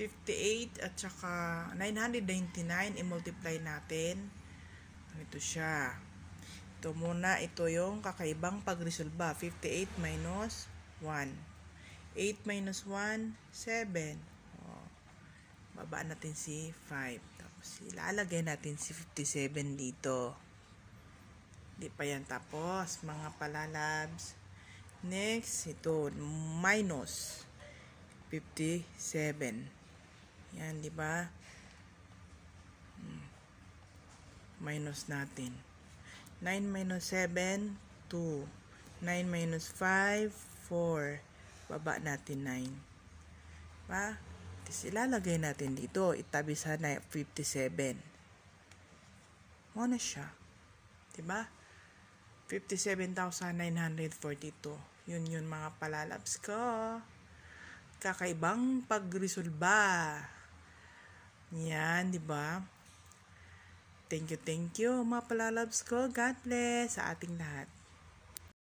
58 at saka 999, i-multiply natin. Ito siya. Ito muna, ito yung kakaibang pagresolba. 58 minus 1. 8 minus 1, 7. Baba natin si 5. Tapos ilalagay natin si 57 dito. Hindi pa yan tapos, mga palalabs. Next, ito, minus 57. Yan, di ba? Minus natin. 9 minus 7, 2. 9 minus 5, 4. Baba natin 9. Diba? Tapos ilalagay natin dito. Itabi sa 57. Ano siya? Diba? 57,942. Yun mga palalabs ko. Kakaibang pagresolba. Yan, diba? Thank you mga palalabs ko. God bless sa ating lahat.